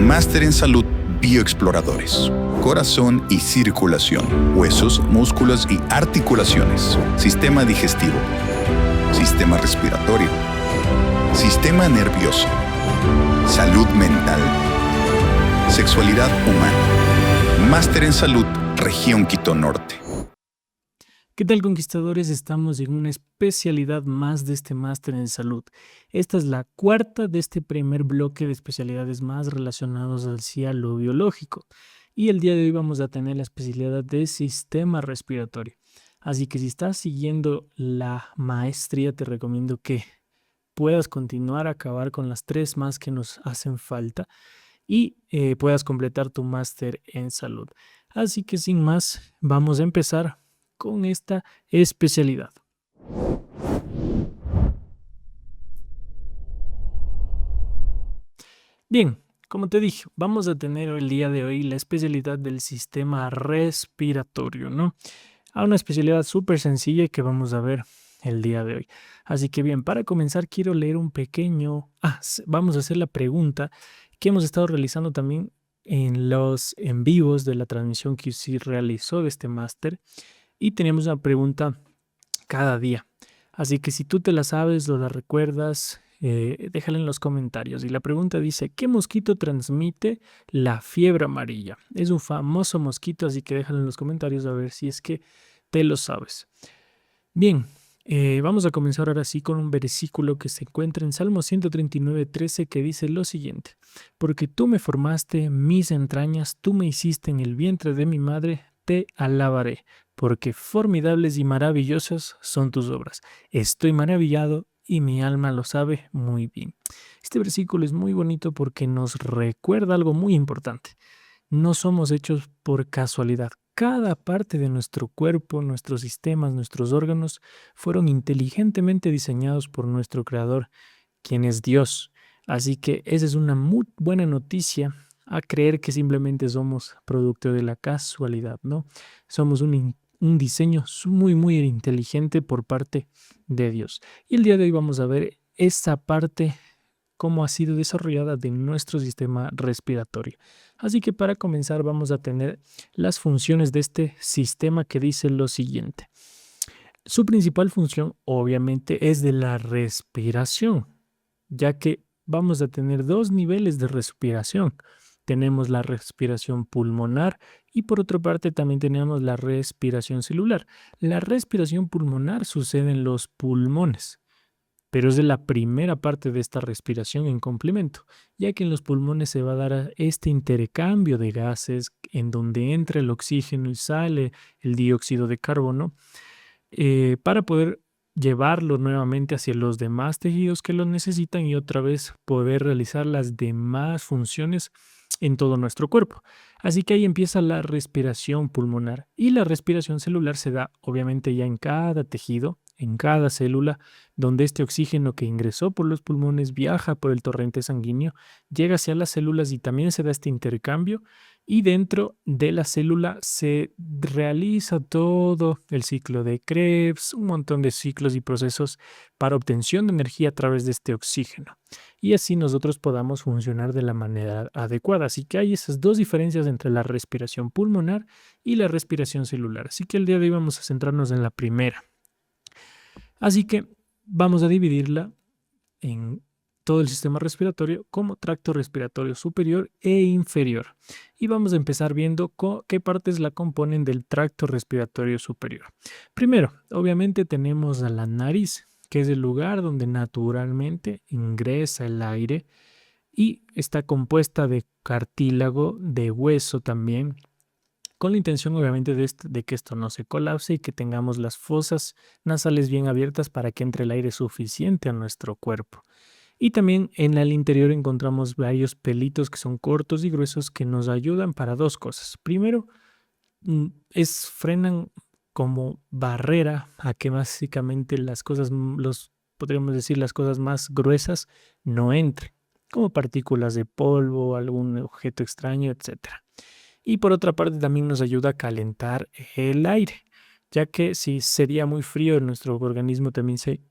Máster en Salud Bioexploradores. Corazón y circulación. Huesos, músculos y articulaciones. Sistema digestivo. Sistema respiratorio. Sistema nervioso. Salud mental. Sexualidad humana. Máster en Salud, Región Quito Norte. ¿Qué tal, conquistadores? Estamos en una especialidad más de este máster en salud. Esta es la cuarta de este primer bloque de especialidades más relacionados hacia lo biológico. Y el día de hoy vamos a tener la especialidad de sistema respiratorio. Así que si estás siguiendo la maestría, te recomiendo que puedas continuar a acabar con las 3 más que nos hacen falta y puedas completar tu máster en salud. Así que sin más, vamos a empezar con esta especialidad. Bien, como te dije, vamos a tener el día de hoy la especialidad del sistema respiratorio, ¿no? Una especialidad súper sencilla que vamos a ver el día de hoy. Así que bien, para comenzar quiero leer un pequeño... vamos a hacer la pregunta que hemos estado realizando también en los en vivos de la transmisión que sí realizó de este máster. Y tenemos una pregunta cada día. Así que si tú te la sabes o la recuerdas, déjala en los comentarios. Y la pregunta dice, ¿qué mosquito transmite la fiebre amarilla? Es un famoso mosquito, así que déjala en los comentarios a ver si es que te lo sabes. Bien, vamos a comenzar ahora sí con un versículo que se encuentra en Salmo 139:13 que dice lo siguiente. Porque tú me formaste mis entrañas, tú me hiciste en el vientre de mi madre, te alabaré, porque formidables y maravillosas son tus obras. Estoy maravillado y mi alma lo sabe muy bien. Este versículo es muy bonito porque nos recuerda algo muy importante. No somos hechos por casualidad. Cada parte de nuestro cuerpo, nuestros sistemas, nuestros órganos fueron inteligentemente diseñados por nuestro Creador, quien es Dios. Así que esa es una muy buena noticia a creer que simplemente somos producto de la casualidad, ¿no? Somos un diseño muy, muy inteligente por parte de Dios. Y el día de hoy vamos a ver esta parte, cómo ha sido desarrollada de nuestro sistema respiratorio. Así que para comenzar vamos a tener las funciones de este sistema que dice lo siguiente. Su principal función obviamente es de la respiración, ya que vamos a tener 2 niveles de respiración. Tenemos la respiración pulmonar y por otra parte también tenemos la respiración celular. La respiración pulmonar sucede en los pulmones, pero es de la primera parte de esta respiración en complemento, ya que en los pulmones se va a dar este intercambio de gases en donde entra el oxígeno y sale el dióxido de carbono para poder llevarlo nuevamente hacia los demás tejidos que lo necesitan y otra vez poder realizar las demás funciones en todo nuestro cuerpo. Así que ahí empieza la respiración pulmonar y la respiración celular se da obviamente ya en cada tejido, en cada célula, donde este oxígeno que ingresó por los pulmones viaja por el torrente sanguíneo, llega hacia las células y también se da este intercambio y dentro de la célula se realiza todo el ciclo de Krebs, un montón de ciclos y procesos para obtención de energía a través de este oxígeno. Y así nosotros podamos funcionar de la manera adecuada. Así que hay esas 2 diferencias entre la respiración pulmonar y la respiración celular. Así que el día de hoy vamos a centrarnos en la primera. Así que vamos a dividirla en todo el sistema respiratorio como tracto respiratorio superior e inferior. Y vamos a empezar viendo qué partes la componen del tracto respiratorio superior. Primero, obviamente tenemos a la nariz, que es el lugar donde naturalmente ingresa el aire y está compuesta de cartílago, de hueso también, con la intención obviamente de que esto no se colapse y que tengamos las fosas nasales bien abiertas para que entre el aire suficiente a nuestro cuerpo. Y también en el interior encontramos varios pelitos que son cortos y gruesos que nos ayudan para 2 cosas. Primero, frenan como barrera a que básicamente las cosas, podríamos decir las cosas más gruesas no entren, como partículas de polvo, algún objeto extraño, etc. Y por otra parte también nos ayuda a calentar el aire, ya que si sería muy frío, nuestro organismo también se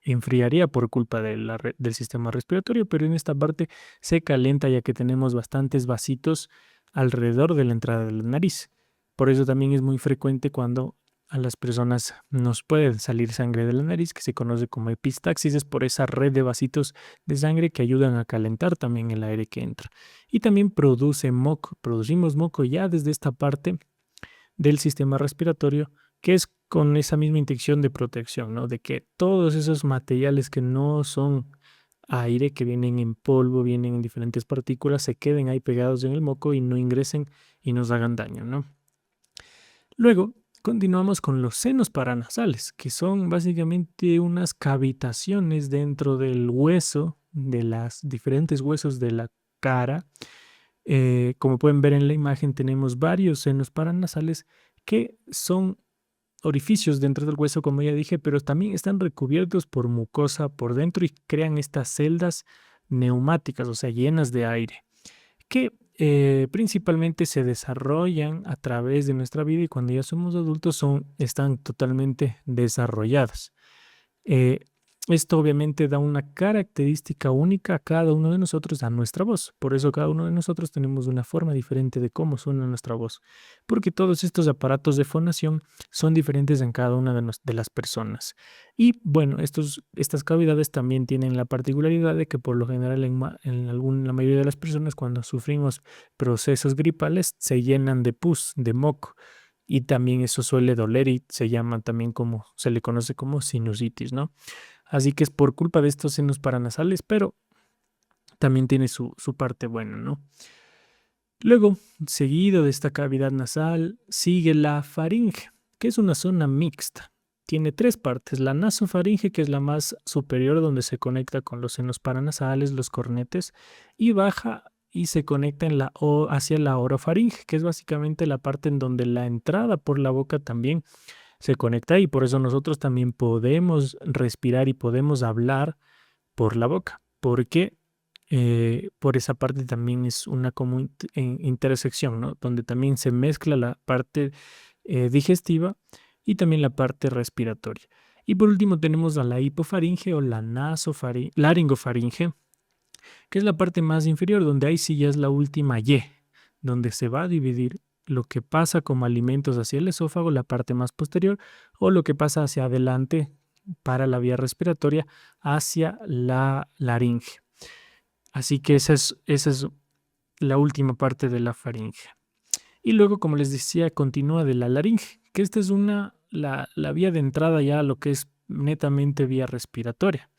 enfriaría por culpa del sistema respiratorio, pero en esta parte se calienta ya que tenemos bastantes vasitos alrededor de la entrada de la nariz. Por eso también es muy frecuente cuando a las personas nos puede salir sangre de la nariz, que se conoce como epistaxis, es por esa red de vasitos de sangre que ayudan a calentar también el aire que entra. Y también produce moco, producimos moco ya desde esta parte del sistema respiratorio, que es con esa misma intención de protección, ¿no? De que todos esos materiales que no son aire, que vienen en polvo, vienen en diferentes partículas, se queden ahí pegados en el moco y no ingresen y nos hagan daño, ¿no? Luego, continuamos con los senos paranasales, que son básicamente unas cavitaciones dentro del hueso, de los diferentes huesos de la cara. Como pueden ver en la imagen, tenemos varios senos paranasales que son orificios dentro del hueso, como ya dije, pero también están recubiertos por mucosa por dentro y crean estas celdas neumáticas, o sea, llenas de aire, que principalmente se desarrollan a través de nuestra vida y cuando ya somos adultos están totalmente desarrolladas. Eh, Esto obviamente da una característica única a cada uno de nosotros, a nuestra voz. Por eso cada uno de nosotros tenemos una forma diferente de cómo suena nuestra voz, porque todos estos aparatos de fonación son diferentes en cada una de las personas. Y bueno, estas cavidades también tienen la particularidad de que por lo general la mayoría de las personas cuando sufrimos procesos gripales se llenan de pus, de moco. Y también eso suele doler y se le conoce como sinusitis, ¿no? Así que es por culpa de estos senos paranasales, pero también tiene su parte buena, ¿no? Luego, seguido de esta cavidad nasal, sigue la faringe, que es una zona mixta. Tiene tres partes, la nasofaringe, que es la más superior, donde se conecta con los senos paranasales, los cornetes, y baja y se conecta hacia la orofaringe, que es básicamente la parte en donde la entrada por la boca también se conecta y por eso nosotros también podemos respirar y podemos hablar por la boca, porque por esa parte también es una común intersección, ¿no? Donde también se mezcla la parte digestiva y también la parte respiratoria. Y por último tenemos a la hipofaringe o la laringofaringe, que es la parte más inferior, donde ahí sí ya es la última Y, donde se va a dividir lo que pasa como alimentos hacia el esófago, la parte más posterior, o lo que pasa hacia adelante para la vía respiratoria hacia la laringe. Así que esa es la última parte de la faringe. Y luego, como les decía, continúa de la laringe, que esta es la vía de entrada ya a lo que es netamente vía respiratoria.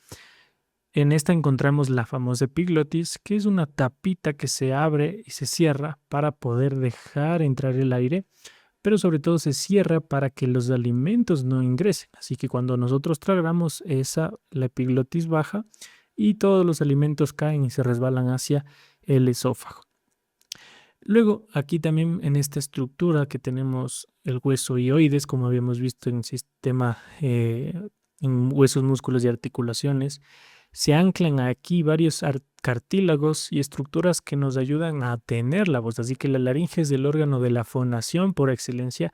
En esta encontramos la famosa epiglotis, que es una tapita que se abre y se cierra para poder dejar entrar el aire, pero sobre todo se cierra para que los alimentos no ingresen. Así que cuando nosotros tragamos la epiglotis baja y todos los alimentos caen y se resbalan hacia el esófago. Luego, aquí también en esta estructura que tenemos el hueso hioides, como habíamos visto en sistema, en huesos, músculos y articulaciones, se anclan aquí varios cartílagos y estructuras que nos ayudan a tener la voz. Así que la laringe es el órgano de la fonación por excelencia,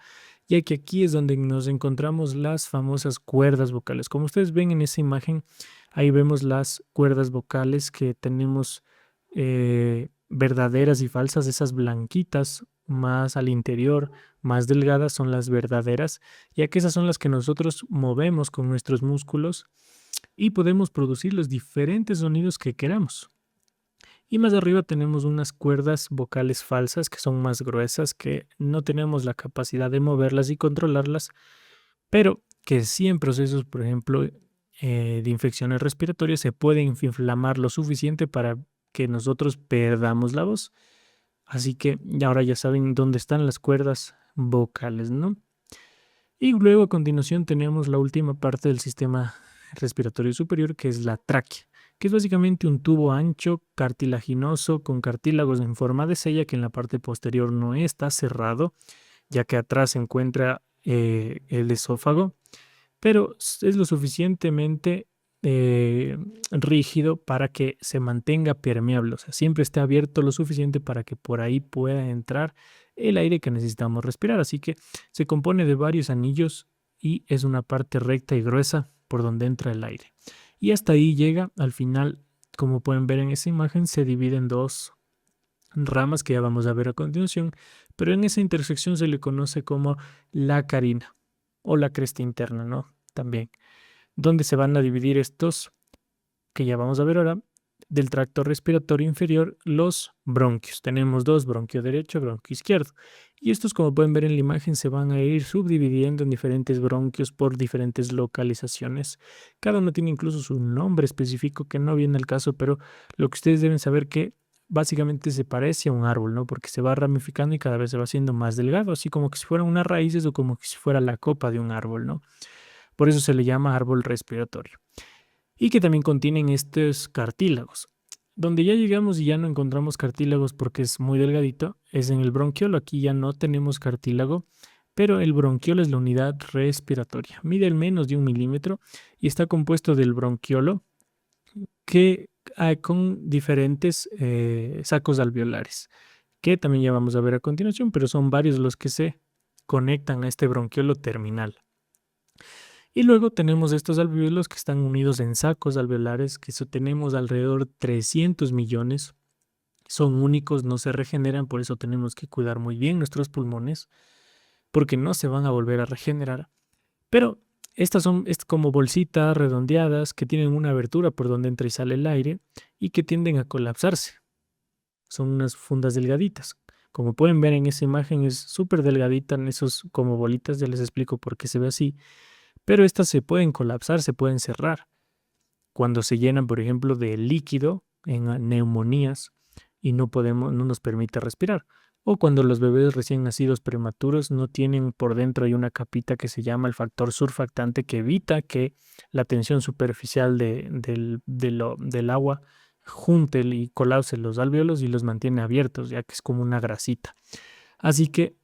ya que aquí es donde nos encontramos las famosas cuerdas vocales. Como ustedes ven en esa imagen, ahí vemos las cuerdas vocales que tenemos verdaderas y falsas. Esas blanquitas más al interior, más delgadas, son las verdaderas, ya que esas son las que nosotros movemos con nuestros músculos y podemos producir los diferentes sonidos que queramos. Y más arriba tenemos unas cuerdas vocales falsas que son más gruesas, que no tenemos la capacidad de moverlas y controlarlas, pero que sí en procesos, por ejemplo, de infecciones respiratorias se pueden inflamar lo suficiente para que nosotros perdamos la voz. Así que ahora ya saben dónde están las cuerdas vocales, ¿no? Y luego a continuación tenemos la última parte del sistema respiratorio superior, que es la tráquea, que es básicamente un tubo ancho, cartilaginoso, con cartílagos en forma de sella, que en la parte posterior no está cerrado, ya que atrás se encuentra el esófago, pero es lo suficientemente rígido para que se mantenga permeable, o sea, siempre esté abierto lo suficiente para que por ahí pueda entrar el aire que necesitamos respirar. Así que se compone de varios anillos y es una parte recta y gruesa por donde entra el aire. Y hasta ahí llega, al final, como pueden ver en esa imagen, se divide en dos ramas que ya vamos a ver a continuación, pero en esa intersección se le conoce como la carina o la cresta interna, ¿no? También, donde se van a dividir estos, que ya vamos a ver ahora, del tracto respiratorio inferior, los bronquios. Tenemos dos, bronquio derecho, bronquio izquierdo. Y estos, como pueden ver en la imagen, se van a ir subdividiendo en diferentes bronquios por diferentes localizaciones. Cada uno tiene incluso su nombre específico que no viene al caso, pero lo que ustedes deben saber que básicamente se parece a un árbol, ¿no? Porque se va ramificando y cada vez se va haciendo más delgado, así como que si fueran unas raíces o como que si fuera la copa de un árbol, ¿no? Por eso se le llama árbol respiratorio. Y que también contienen estos cartílagos. Donde ya llegamos y ya no encontramos cartílagos porque es muy delgadito, es en el bronquiolo. Aquí ya no tenemos cartílago, pero el bronquiolo es la unidad respiratoria. Mide al menos de 1 milímetro y está compuesto del bronquiolo que con diferentes sacos alveolares, que también ya vamos a ver a continuación, pero son varios los que se conectan a este bronquiolo terminal. Y luego tenemos estos alvéolos que están unidos en sacos alveolares, que tenemos alrededor de 300 millones. Son únicos, no se regeneran, por eso tenemos que cuidar muy bien nuestros pulmones, porque no se van a volver a regenerar. Pero estas son como bolsitas redondeadas que tienen una abertura por donde entra y sale el aire y que tienden a colapsarse. Son unas fundas delgaditas. Como pueden ver en esa imagen es súper delgadita en esos como bolitas, ya les explico por qué se ve así. Pero estas se pueden colapsar, se pueden cerrar cuando se llenan, por ejemplo, de líquido en neumonías y no nos permite respirar. O cuando los bebés recién nacidos prematuros no tienen por dentro hay una capita que se llama el factor surfactante que evita que la tensión superficial del agua junte y colapse los alvéolos y los mantiene abiertos, ya que es como una grasita. Así que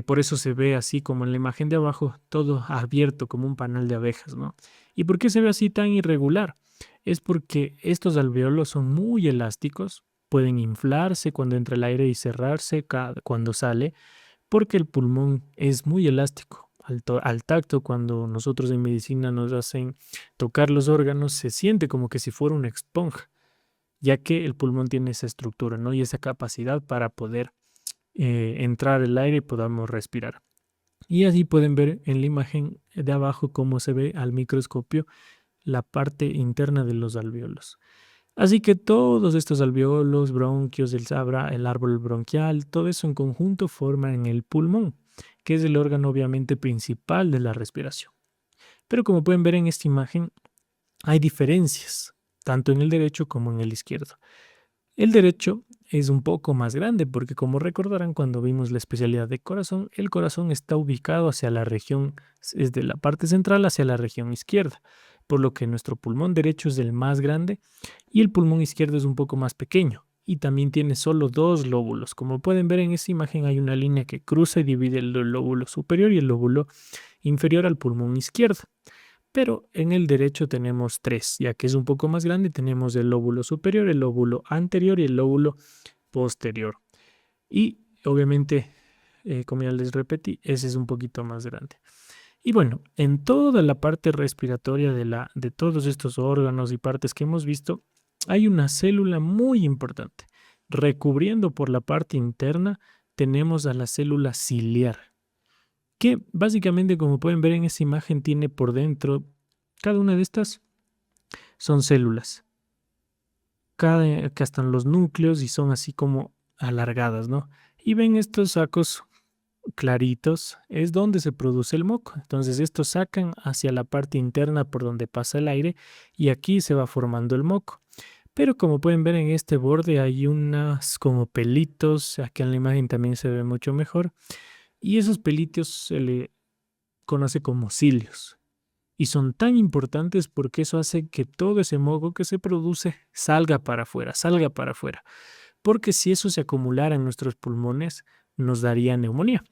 por eso se ve así como en la imagen de abajo, todo abierto como un panal de abejas, ¿no? ¿Y por qué se ve así tan irregular? Es porque estos alvéolos son muy elásticos, pueden inflarse cuando entra el aire y cerrarse cuando sale, porque el pulmón es muy elástico. Al tacto, cuando nosotros en medicina nos hacen tocar los órganos, se siente como que si fuera una esponja, ya que el pulmón tiene esa estructura, ¿no? Y esa capacidad para poder entrar el aire y podamos respirar. Y así pueden ver en la imagen de abajo cómo se ve al microscopio la parte interna de los alvéolos. Así que todos estos alvéolos, bronquios, el árbol bronquial, todo eso en conjunto forman el pulmón, que es el órgano obviamente principal de la respiración. Pero como pueden ver en esta imagen, hay diferencias, tanto en el derecho como en el izquierdo. El derecho es un poco más grande porque, como recordarán cuando vimos la especialidad de corazón, el corazón está ubicado hacia la región, desde la parte central hacia la región izquierda, por lo que nuestro pulmón derecho es el más grande y el pulmón izquierdo es un poco más pequeño y también tiene solo 2 lóbulos. Como pueden ver en esta imagen hay una línea que cruza y divide el lóbulo superior y el lóbulo inferior al pulmón izquierdo. Pero en el derecho tenemos 3, ya que es un poco más grande, tenemos el lóbulo superior, el lóbulo anterior y el lóbulo posterior. Y obviamente, como ya les repetí, ese es un poquito más grande. Y bueno, en toda la parte respiratoria de todos estos órganos y partes que hemos visto, hay una célula muy importante. Recubriendo por la parte interna, tenemos a la célula ciliar, que básicamente, como pueden ver en esta imagen, tiene por dentro, cada una de estas son células, que están los núcleos y son así como alargadas, ¿no? Y ven estos sacos claritos, es donde se produce el moco. Entonces estos sacan hacia la parte interna por donde pasa el aire y aquí se va formando el moco. Pero como pueden ver en este borde hay unas como pelitos, aquí en la imagen también se ve mucho mejor. Y esos pelitos se le conoce como cilios. Y son tan importantes porque eso hace que todo ese moco que se produce salga para afuera, salga para afuera. Porque si eso se acumulara en nuestros pulmones, nos daría neumonía.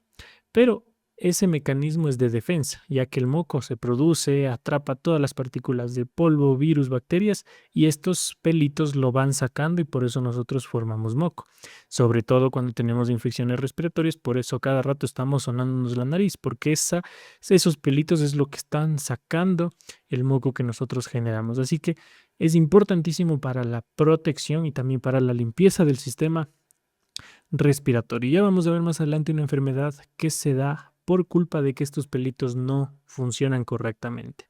Pero ese mecanismo es de defensa, ya que el moco se produce, atrapa todas las partículas de polvo, virus, bacterias y estos pelitos lo van sacando y por eso nosotros formamos moco. Sobre todo cuando tenemos infecciones respiratorias, por eso cada rato estamos sonándonos la nariz, porque esos pelitos es lo que están sacando el moco que nosotros generamos. Así que es importantísimo para la protección y también para la limpieza del sistema respiratorio. Ya vamos a ver más adelante una enfermedad que se da por culpa de que estos pelitos no funcionan correctamente.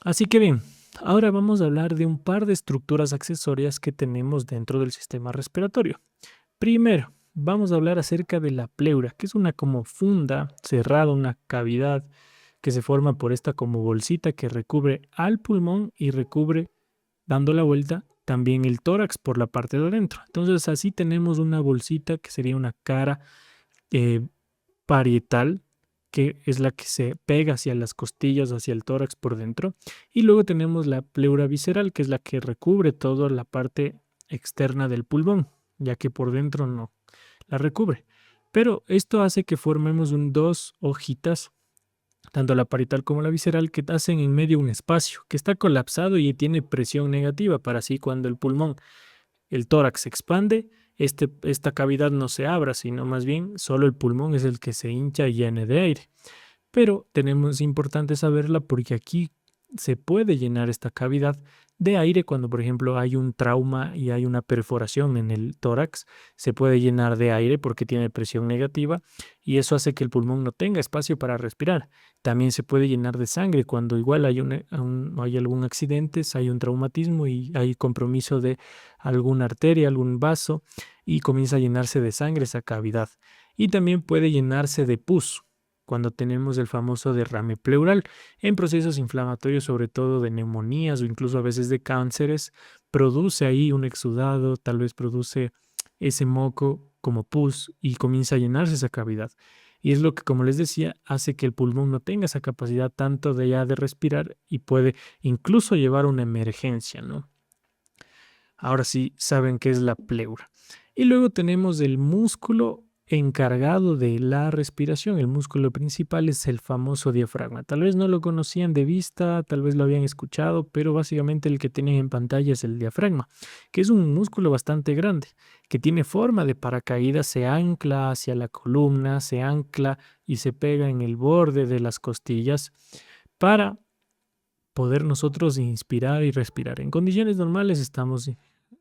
Así que bien, ahora vamos a hablar de un par de estructuras accesorias que tenemos dentro del sistema respiratorio. Primero, vamos a hablar acerca de la pleura, que es una como funda cerrada, una cavidad que se forma por esta como bolsita que recubre al pulmón y recubre, dando la vuelta, también el tórax por la parte de adentro. Entonces así tenemos una bolsita que sería una cara parietal, que es la que se pega hacia las costillas, hacia el tórax por dentro. Y luego tenemos la pleura visceral, que es la que recubre toda la parte externa del pulmón, ya que por dentro no la recubre. Pero esto hace que formemos dos hojitas, tanto la parietal como la visceral, que hacen en medio un espacio que está colapsado y tiene presión negativa, para así cuando el tórax se expande, esta cavidad no se abra, sino más bien solo el pulmón es el que se hincha y llene de aire. Pero es importante saberla porque aquí se puede llenar esta cavidad de aire cuando, por ejemplo, hay un trauma y hay una perforación en el tórax. Se puede llenar de aire porque tiene presión negativa y eso hace que el pulmón no tenga espacio para respirar. También se puede llenar de sangre cuando igual hay algún accidente, hay un traumatismo y hay compromiso de alguna arteria, algún vaso y comienza a llenarse de sangre esa cavidad. Y también puede llenarse de pus cuando tenemos el famoso derrame pleural en procesos inflamatorios, sobre todo de neumonías o incluso a veces de cánceres, produce ahí un exudado, tal vez produce ese moco como pus y comienza a llenarse esa cavidad. Y es lo que, como les decía, hace que el pulmón no tenga esa capacidad tanto de respirar y puede incluso llevar a una emergencia, ¿no? Ahora sí saben qué es la pleura. Y luego tenemos el músculo encargado de la respiración. El músculo principal es el famoso diafragma. Tal vez no lo conocían de vista, tal vez lo habían escuchado, pero básicamente el que tienen en pantalla es el diafragma, que es un músculo bastante grande, que tiene forma de paracaídas, se ancla hacia la columna, se ancla y se pega en el borde de las costillas para poder nosotros inspirar y respirar. En condiciones normales estamos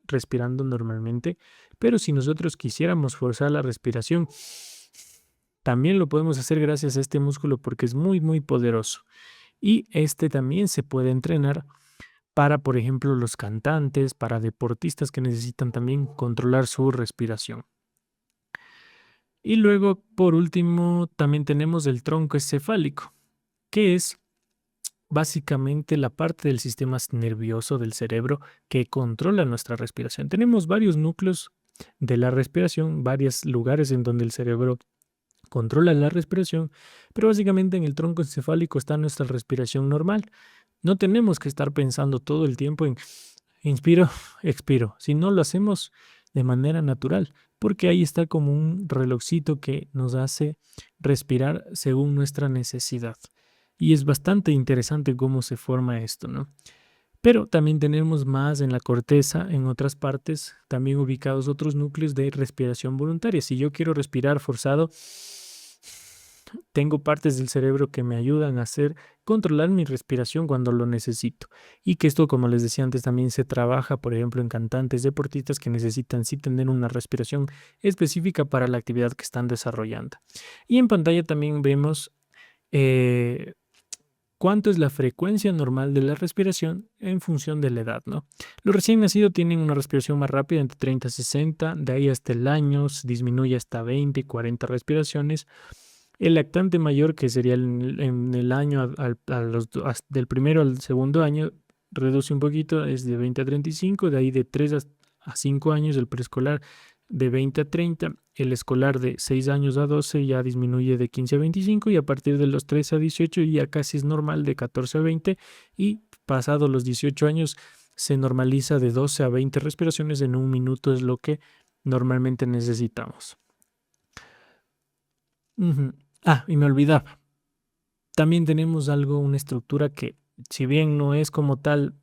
respirando normalmente, pero si nosotros quisiéramos forzar la respiración, también lo podemos hacer gracias a este músculo porque es muy, muy poderoso. Y este también se puede entrenar para, por ejemplo, los cantantes, para deportistas que necesitan también controlar su respiración. Y luego, por último, también tenemos el tronco encefálico, que es básicamente la parte del sistema nervioso del cerebro que controla nuestra respiración. Tenemos varios núcleos de la respiración, varios lugares en donde el cerebro controla la respiración, pero básicamente en el tronco encefálico está nuestra respiración normal. No tenemos que estar pensando todo el tiempo en inspiro, expiro, si no lo hacemos de manera natural, porque ahí está como un relojcito que nos hace respirar según nuestra necesidad. Y es bastante interesante cómo se forma esto, ¿no? Pero también tenemos más en la corteza, en otras partes, también ubicados otros núcleos de respiración voluntaria. Si yo quiero respirar forzado, tengo partes del cerebro que me ayudan a controlar mi respiración cuando lo necesito. Y que esto, como les decía antes, también se trabaja, por ejemplo, en cantantes, deportistas que necesitan sí tener una respiración específica para la actividad que están desarrollando. Y en pantalla también vemos cuánto es la frecuencia normal de la respiración en función de la edad, ¿no? Los recién nacidos tienen una respiración más rápida, entre 30 a 60, de ahí hasta el año disminuye hasta 20, 40 respiraciones. El lactante mayor, que sería en el año del primero al segundo año, reduce un poquito, es de 20 a 35, de ahí de 3 a 5 años, el preescolar de 20 a 30, el escolar de 6 años a 12 ya disminuye de 15 a 25 y a partir de los 13 a 18 ya casi es normal de 14 a 20 y pasado los 18 años se normaliza de 12 a 20 respiraciones en un minuto, es lo que normalmente necesitamos. Y me olvidaba. También tenemos una estructura que, si bien no es como tal,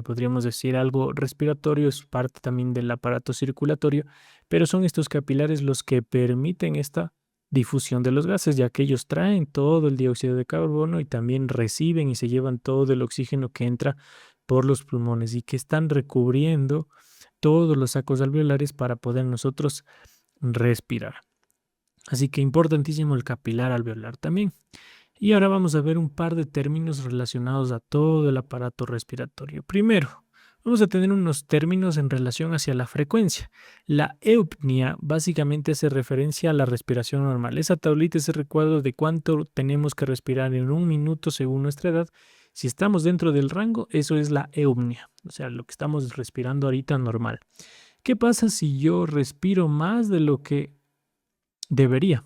podríamos decir algo respiratorio, es parte también del aparato circulatorio, pero son estos capilares los que permiten esta difusión de los gases, ya que ellos traen todo el dióxido de carbono y también reciben y se llevan todo el oxígeno que entra por los pulmones y que están recubriendo todos los sacos alveolares para poder nosotros respirar. Así que importantísimo el capilar alveolar también. Y ahora vamos a ver un par de términos relacionados a todo el aparato respiratorio. Primero, vamos a tener unos términos en relación hacia la frecuencia. La eupnea básicamente hace referencia a la respiración normal. Esa tablita es el recuadro de cuánto tenemos que respirar en un minuto según nuestra edad. Si estamos dentro del rango, eso es la eupnea, o sea, lo que estamos respirando ahorita normal. ¿Qué pasa si yo respiro más de lo que debería?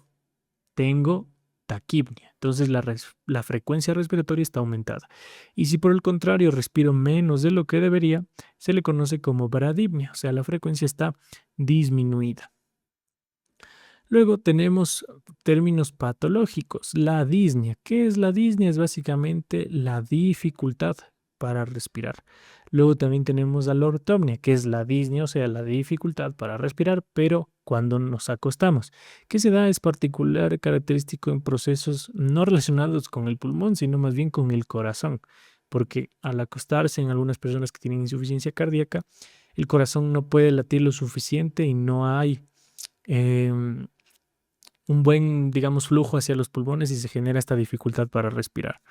Tengo taquipnea. Entonces la frecuencia respiratoria está aumentada. Y si por el contrario respiro menos de lo que debería, se le conoce como bradipnea, o sea, la frecuencia está disminuida. Luego tenemos términos patológicos. La disnea. ¿Qué es la disnea? Es básicamente la dificultad para respirar. Luego también tenemos la ortopnea, que es la disnea, o sea, la dificultad para respirar, pero cuando nos acostamos. ¿Qué se da? Es particular, característico en procesos no relacionados con el pulmón, sino más bien con el corazón, porque al acostarse en algunas personas que tienen insuficiencia cardíaca, el corazón no puede latir lo suficiente y no hay em, un buen, digamos, flujo hacia los pulmones y se genera esta dificultad para respirar.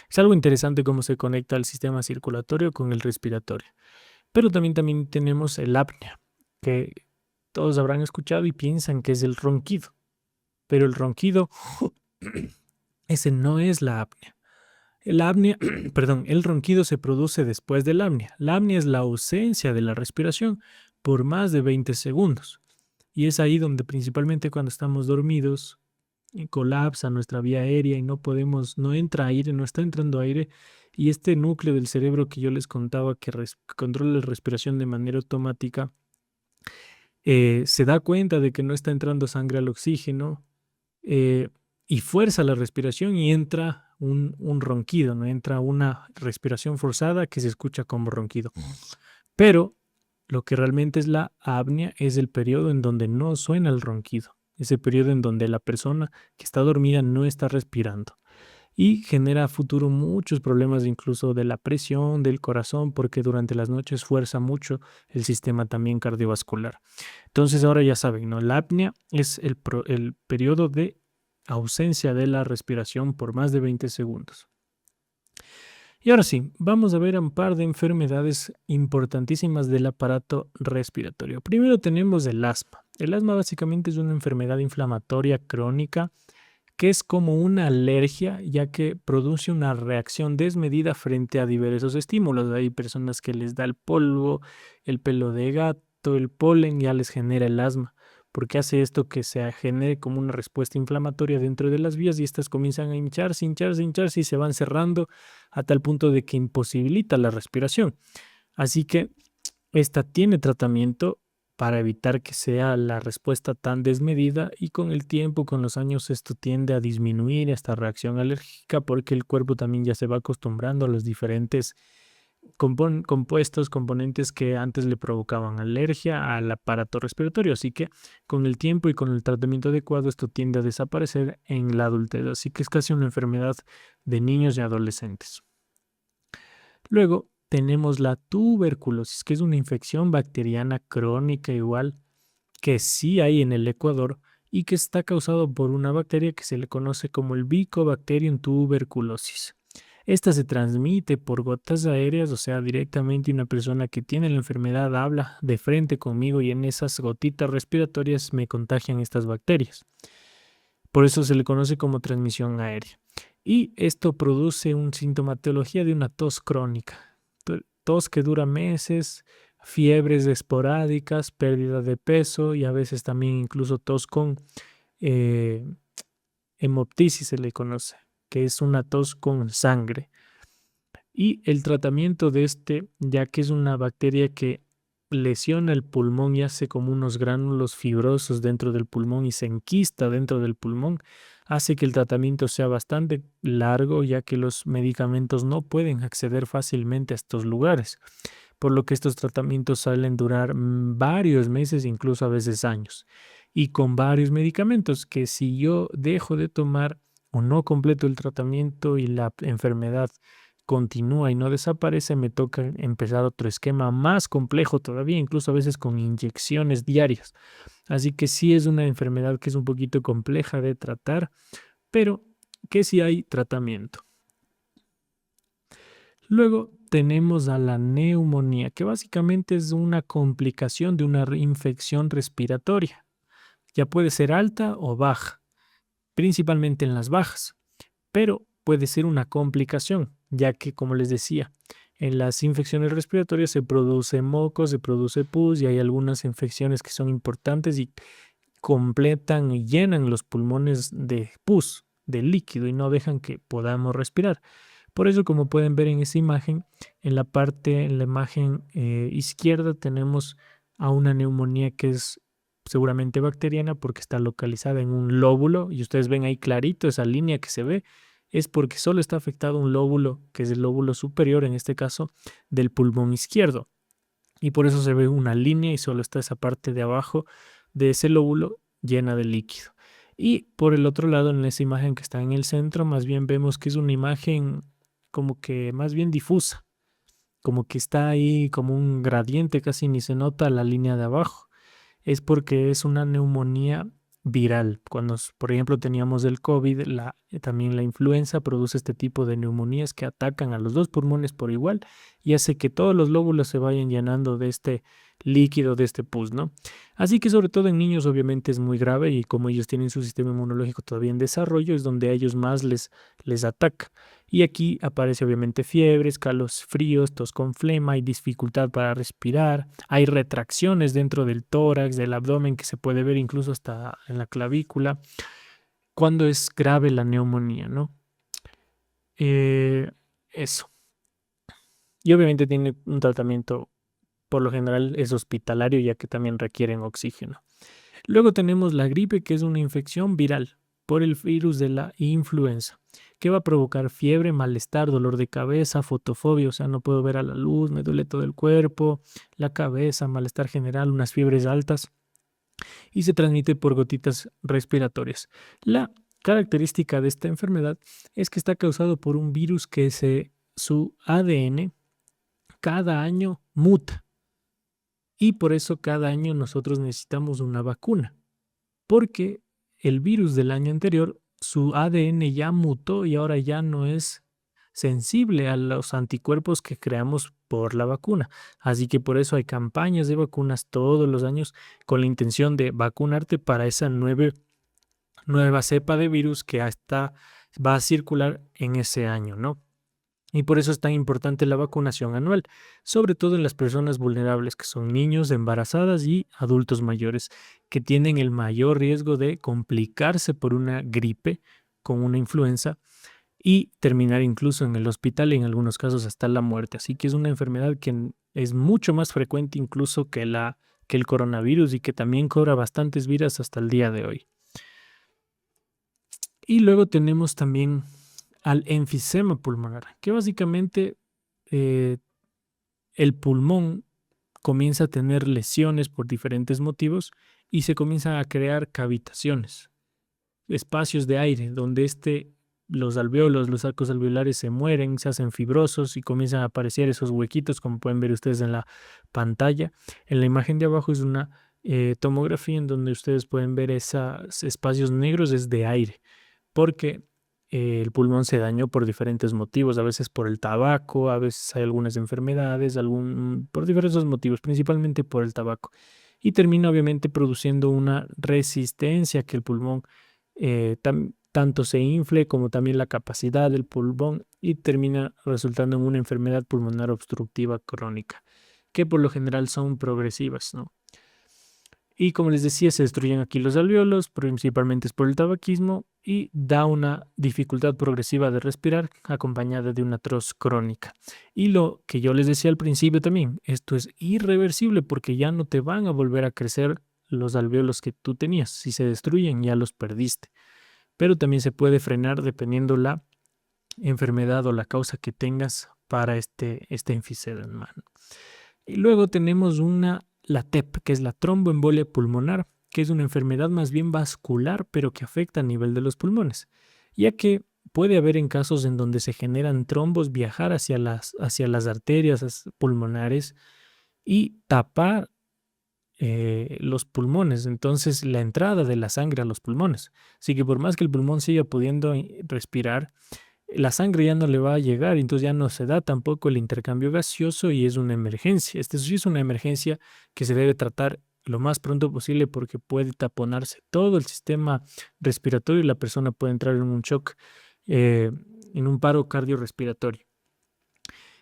Es algo interesante cómo se conecta el sistema circulatorio con el respiratorio. Pero también tenemos el apnea, que todos habrán escuchado y piensan que es el ronquido. Pero el ronquido, ese no es la apnea. El apnea, perdón, el ronquido se produce después del apnea. La apnea es la ausencia de la respiración por más de 20 segundos. Y es ahí donde principalmente cuando estamos dormidos colapsa nuestra vía aérea y no entra aire, no está entrando aire. Y este núcleo del cerebro que yo les contaba que controla la respiración de manera automática, se da cuenta de que no está entrando sangre al oxígeno y fuerza la respiración y entra un ronquido, ¿no? Entra una respiración forzada que se escucha como ronquido. Pero lo que realmente es la apnea es el periodo en donde no suena el ronquido, ese periodo en donde la persona que está dormida no está respirando y genera a futuro muchos problemas incluso de la presión del corazón porque durante las noches fuerza mucho el sistema también cardiovascular. Entonces ahora ya saben, ¿no? La apnea es el periodo de ausencia de la respiración por más de 20 segundos. Y ahora sí, vamos a ver un par de enfermedades importantísimas del aparato respiratorio. Primero tenemos el asma. El asma básicamente es una enfermedad inflamatoria crónica que es como una alergia, ya que produce una reacción desmedida frente a diversos estímulos. Hay personas que les da el polvo, el pelo de gato, el polen, ya les genera el asma, porque hace esto que se genere como una respuesta inflamatoria dentro de las vías y estas comienzan a hincharse y se van cerrando a tal punto de que imposibilita la respiración. Así que esta tiene tratamiento para evitar que sea la respuesta tan desmedida y con el tiempo, con los años, esto tiende a disminuir esta reacción alérgica porque el cuerpo también ya se va acostumbrando a los diferentes componentes que antes le provocaban alergia al aparato respiratorio. Así que con el tiempo y con el tratamiento adecuado esto tiende a desaparecer en la adultez. Así que es casi una enfermedad de niños y adolescentes. Luego tenemos la tuberculosis, que es una infección bacteriana crónica igual que sí hay en el Ecuador y que está causado por una bacteria que se le conoce como el Mycobacterium tuberculosis. Esta se transmite por gotas aéreas, o sea, directamente una persona que tiene la enfermedad habla de frente conmigo y en esas gotitas respiratorias me contagian estas bacterias. Por eso se le conoce como transmisión aérea. Y esto produce una sintomatología de una tos crónica, tos que dura meses, fiebres esporádicas, pérdida de peso y a veces también incluso tos con hemoptisis se le conoce, que es una tos con sangre. Y el tratamiento de ya que es una bacteria que lesiona el pulmón y hace como unos gránulos fibrosos dentro del pulmón y se enquista dentro del pulmón, hace que el tratamiento sea bastante largo, ya que los medicamentos no pueden acceder fácilmente a estos lugares, por lo que estos tratamientos suelen durar varios meses, incluso a veces años, y con varios medicamentos que si yo dejo de tomar o no completo el tratamiento y la enfermedad continúa y no desaparece, me toca empezar otro esquema más complejo todavía, incluso a veces con inyecciones diarias. Así que sí es una enfermedad que es un poquito compleja de tratar, pero que sí hay tratamiento. Luego tenemos a la neumonía, que básicamente es una complicación de una infección respiratoria. Ya puede ser alta o baja, principalmente en las bajas, pero puede ser una complicación, ya que, como les decía, en las infecciones respiratorias se produce moco, se produce pus y hay algunas infecciones que son importantes y completan y llenan los pulmones de pus, de líquido y no dejan que podamos respirar. Por eso, como pueden ver en esa imagen, en la imagen izquierda tenemos a una neumonía que es seguramente bacteriana porque está localizada en un lóbulo y ustedes ven ahí clarito esa línea que se ve, es porque solo está afectado un lóbulo, que es el lóbulo superior en este caso, del pulmón izquierdo. Y por eso se ve una línea y solo está esa parte de abajo de ese lóbulo llena de líquido. Y por el otro lado, en esa imagen que está en el centro, más bien vemos que es una imagen como que más bien difusa, como que está ahí como un gradiente, casi ni se nota la línea de abajo. Es porque es una neumonía viral. Cuando, por ejemplo, teníamos el COVID, también la influenza produce este tipo de neumonías que atacan a los dos pulmones por igual y hace que todos los lóbulos se vayan llenando de este líquido, de este pus, ¿no? Así que sobre todo en niños obviamente es muy grave y como ellos tienen su sistema inmunológico todavía en desarrollo, es donde a ellos más les ataca. Y aquí aparece obviamente fiebre, escalofríos, tos con flema, hay dificultad para respirar, hay retracciones dentro del tórax, del abdomen que se puede ver incluso hasta en la clavícula, cuando es grave la neumonía, ¿no? Eso. Y obviamente tiene un tratamiento, por lo general es hospitalario, ya que también requieren oxígeno. Luego tenemos la gripe, que es una infección viral por el virus de la influenza, que va a provocar fiebre, malestar, dolor de cabeza, fotofobia, o sea, no puedo ver a la luz, me duele todo el cuerpo, la cabeza, malestar general, unas fiebres altas y se transmite por gotitas respiratorias. La característica de esta enfermedad es que está causado por un virus que su ADN cada año muta y por eso cada año nosotros necesitamos una vacuna, porque el virus del año anterior, su ADN ya mutó y ahora ya no es sensible a los anticuerpos que creamos por la vacuna. Así que por eso hay campañas de vacunas todos los años con la intención de vacunarte para esa nueva cepa de virus que hasta va a circular en ese año, ¿no? Y por eso es tan importante la vacunación anual, sobre todo en las personas vulnerables, que son niños, embarazadas y adultos mayores, que tienen el mayor riesgo de complicarse por una gripe con una influenza y terminar incluso en el hospital y en algunos casos hasta la muerte. Así que es una enfermedad que es mucho más frecuente incluso que el coronavirus y que también cobra bastantes vidas hasta el día de hoy. Y luego tenemos también al enfisema pulmonar, que básicamente el pulmón comienza a tener lesiones por diferentes motivos y se comienzan a crear cavitaciones, espacios de aire donde los alvéolos, los arcos alveolares se mueren, se hacen fibrosos y comienzan a aparecer esos huequitos, como pueden ver ustedes en la pantalla. En la imagen de abajo es una tomografía en donde ustedes pueden ver esos espacios negros, es de aire, porque el pulmón se dañó por diferentes motivos, a veces por el tabaco, a veces hay algunas enfermedades, por diversos motivos, principalmente por el tabaco. Y termina obviamente produciendo una resistencia que el pulmón tanto se infle como también la capacidad del pulmón y termina resultando en una enfermedad pulmonar obstructiva crónica, que por lo general son progresivas, ¿no? Y como les decía, se destruyen aquí los alvéolos, principalmente es por el tabaquismo, y da una dificultad progresiva de respirar acompañada de una tos crónica. Y lo que yo les decía al principio también, esto es irreversible porque ya no te van a volver a crecer los alvéolos que tú tenías. Si se destruyen, ya los perdiste. Pero también se puede frenar dependiendo la enfermedad o la causa que tengas para este enfisema en mano. Y luego tenemos la TEP, que es la tromboembolia pulmonar, que es una enfermedad más bien vascular, pero que afecta a nivel de los pulmones, ya que puede haber en casos en donde se generan trombos viajar hacia las arterias pulmonares y tapar los pulmones, entonces la entrada de la sangre a los pulmones. Así que por más que el pulmón siga pudiendo respirar, la sangre ya no le va a llegar, entonces ya no se da tampoco el intercambio gaseoso y es una emergencia. Este sí es una emergencia que se debe tratar lo más pronto posible porque puede taponarse todo el sistema respiratorio y la persona puede entrar en un shock, en un paro cardiorrespiratorio.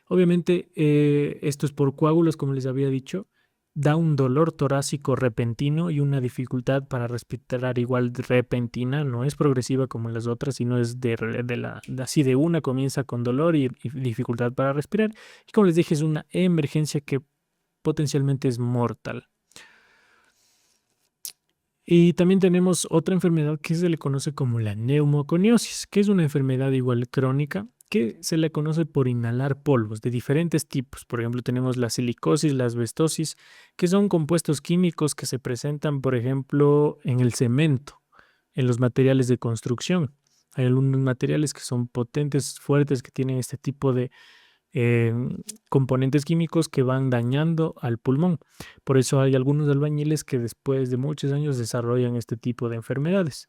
Obviamente, esto es por coágulos, como les había dicho, da un dolor torácico repentino y una dificultad para respirar igual repentina, no es progresiva como las otras, sino es así de una comienza con dolor y dificultad para respirar. Y como les dije, es una emergencia que potencialmente es mortal. Y también tenemos otra enfermedad que se le conoce como la neumoconiosis, que es una enfermedad igual crónica que se le conoce por inhalar polvos de diferentes tipos. Por ejemplo, tenemos la silicosis, la asbestosis, que son compuestos químicos que se presentan, por ejemplo, en el cemento, en los materiales de construcción. Hay algunos materiales que son potentes, fuertes, que tienen este tipo de eh, componentes químicos que van dañando al pulmón. Por eso hay algunos albañiles que después de muchos años desarrollan este tipo de enfermedades.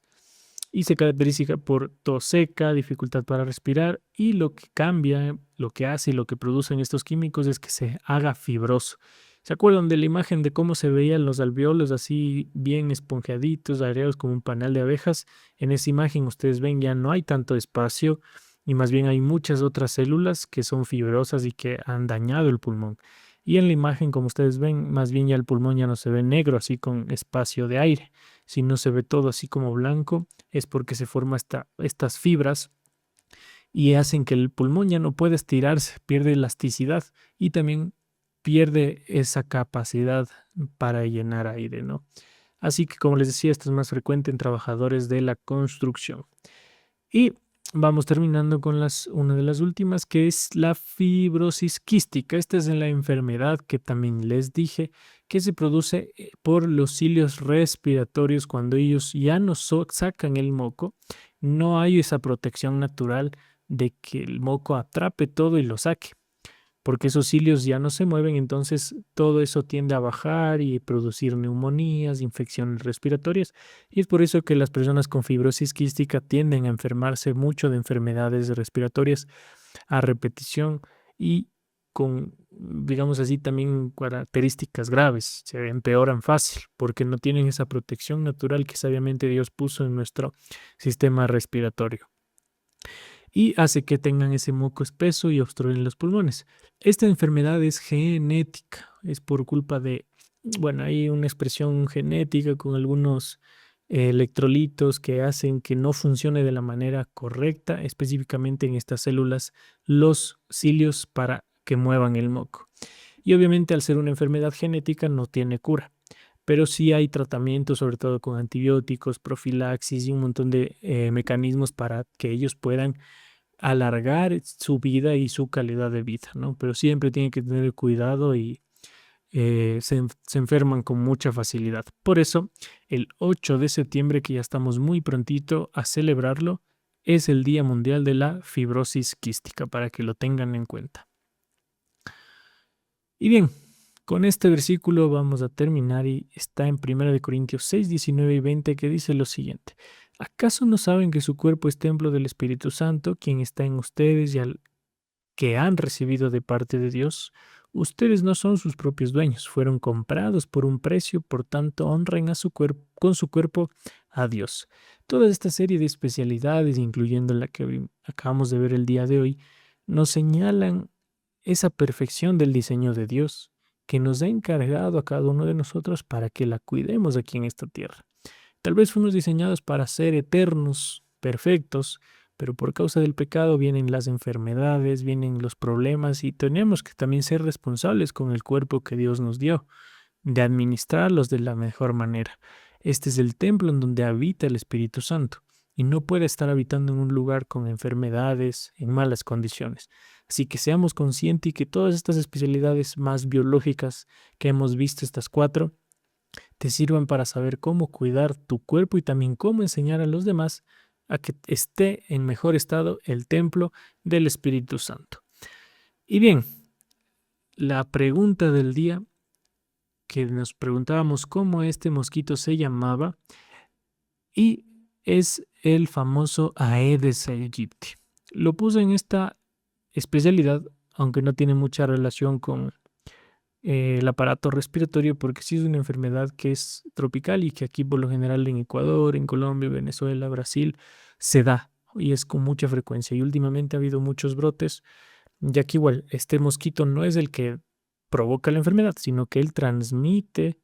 Y se caracteriza por tos seca, dificultad para respirar y lo que cambia, lo que hace y lo que producen estos químicos es que se haga fibroso. ¿Se acuerdan de la imagen de cómo se veían los alvéolos así bien esponjaditos, aireados como un panal de abejas? En esa imagen ustedes ven ya no hay tanto espacio y más bien hay muchas otras células que son fibrosas y que han dañado el pulmón. Y en la imagen, como ustedes ven, más bien ya el pulmón ya no se ve negro, así con espacio de aire, sino se ve todo así como blanco, es porque se forman estas fibras y hacen que el pulmón ya no pueda estirarse, pierde elasticidad y también pierde esa capacidad para llenar aire, ¿no? Así que, como les decía, esto es más frecuente en trabajadores de la construcción. Y vamos terminando con una de las últimas, que es la fibrosis quística. Esta es la enfermedad que también les dije que se produce por los cilios respiratorios cuando ellos ya no sacan el moco. No hay esa protección natural de que el moco atrape todo y lo saque, porque esos cilios ya no se mueven, entonces todo eso tiende a bajar y producir neumonías, infecciones respiratorias, y es por eso que las personas con fibrosis quística tienden a enfermarse mucho de enfermedades respiratorias a repetición y con, digamos así, también características graves, se empeoran fácil porque no tienen esa protección natural que sabiamente Dios puso en nuestro sistema respiratorio y hace que tengan ese moco espeso y obstruyen los pulmones. Esta enfermedad es genética, es por culpa de, bueno, hay una expresión genética con algunos electrolitos que hacen que no funcione de la manera correcta, específicamente en estas células, los cilios para que muevan el moco. Y obviamente al ser una enfermedad genética no tiene cura, pero sí hay tratamientos, sobre todo con antibióticos, profilaxis y un montón de mecanismos para que ellos puedan alargar su vida y su calidad de vida, ¿no? Pero siempre tienen que tener cuidado y se enferman con mucha facilidad. Por eso, el 8 de septiembre, que ya estamos muy prontito a celebrarlo, es el Día Mundial de la Fibrosis Quística, para que lo tengan en cuenta. Y bien, con este versículo vamos a terminar y está en 1 Corintios 6, 19 y 20 que dice lo siguiente. ¿Acaso no saben que su cuerpo es templo del Espíritu Santo, quien está en ustedes y al que han recibido de parte de Dios? Ustedes no son sus propios dueños, fueron comprados por un precio, por tanto honren con su cuerpo a Dios. Toda esta serie de especialidades, incluyendo la que acabamos de ver el día de hoy, nos señalan esa perfección del diseño de Dios, que nos ha encargado a cada uno de nosotros para que la cuidemos aquí en esta tierra. Tal vez fuimos diseñados para ser eternos, perfectos, pero por causa del pecado vienen las enfermedades, vienen los problemas y tenemos que también ser responsables con el cuerpo que Dios nos dio, de administrarlos de la mejor manera. Este es el templo en donde habita el Espíritu Santo y no puede estar habitando en un lugar con enfermedades, en malas condiciones. Así que seamos conscientes y que todas estas especialidades más biológicas que hemos visto, estas 4, te sirvan para saber cómo cuidar tu cuerpo y también cómo enseñar a los demás a que esté en mejor estado el templo del Espíritu Santo. Y bien, la pregunta del día, que nos preguntábamos cómo este mosquito se llamaba, y es el famoso Aedes aegypti. Lo puse en esta especialidad, aunque no tiene mucha relación con el aparato respiratorio, porque sí es una enfermedad que es tropical y que aquí por lo general en Ecuador, en Colombia, Venezuela, Brasil, se da y es con mucha frecuencia. Y últimamente ha habido muchos brotes, ya que igual este mosquito no es el que provoca la enfermedad, sino que él transmite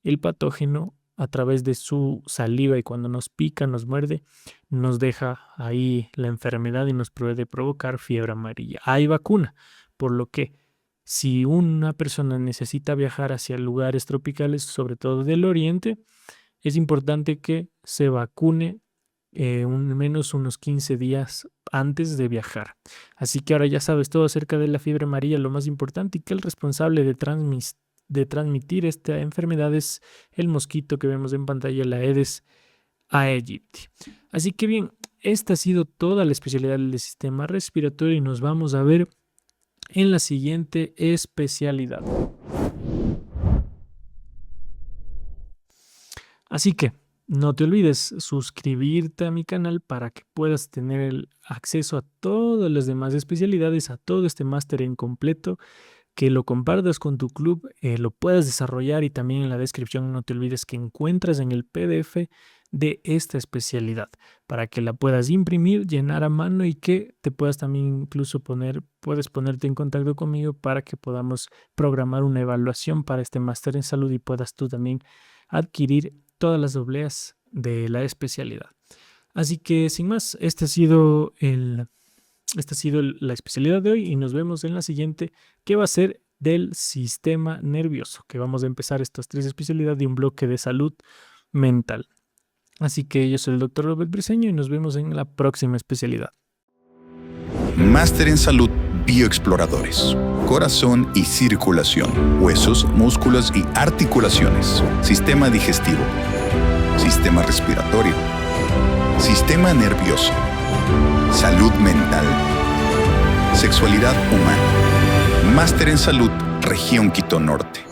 el patógeno a través de su saliva y cuando nos pica, nos muerde, nos deja ahí la enfermedad y nos puede provocar fiebre amarilla. Hay vacuna, por lo que si una persona necesita viajar hacia lugares tropicales, sobre todo del oriente, es importante que se vacune menos unos 15 días antes de viajar. Así que ahora ya sabes todo acerca de la fiebre amarilla, lo más importante, y que el responsable de transmitir esta enfermedad es el mosquito que vemos en pantalla, la Aedes aegypti. Así que bien, esta ha sido toda la especialidad del sistema respiratorio y nos vamos a ver en la siguiente especialidad. Así que no te olvides suscribirte a mi canal para que puedas tener el acceso a todas las demás especialidades, a todo este máster en completo, que lo compartas con tu club, lo puedas desarrollar y también en la descripción no te olvides que encuentras en el PDF de esta especialidad para que la puedas imprimir, llenar a mano y que te puedas también incluso puedes ponerte en contacto conmigo para que podamos programar una evaluación para este máster en salud y puedas tú también adquirir todas las obleas de la especialidad. Así que sin más, esta ha sido la especialidad de hoy y nos vemos en la siguiente, que va a ser del sistema nervioso, que vamos a empezar estas 3 especialidades de un bloque de salud mental. Así que yo soy el Dr. Robert Briceño y nos vemos en la próxima especialidad. Máster en Salud Bioexploradores. Corazón y circulación. Huesos, músculos y articulaciones. Sistema digestivo. Sistema respiratorio. Sistema nervioso. Salud mental. Sexualidad humana. Máster en Salud, Región Quito Norte.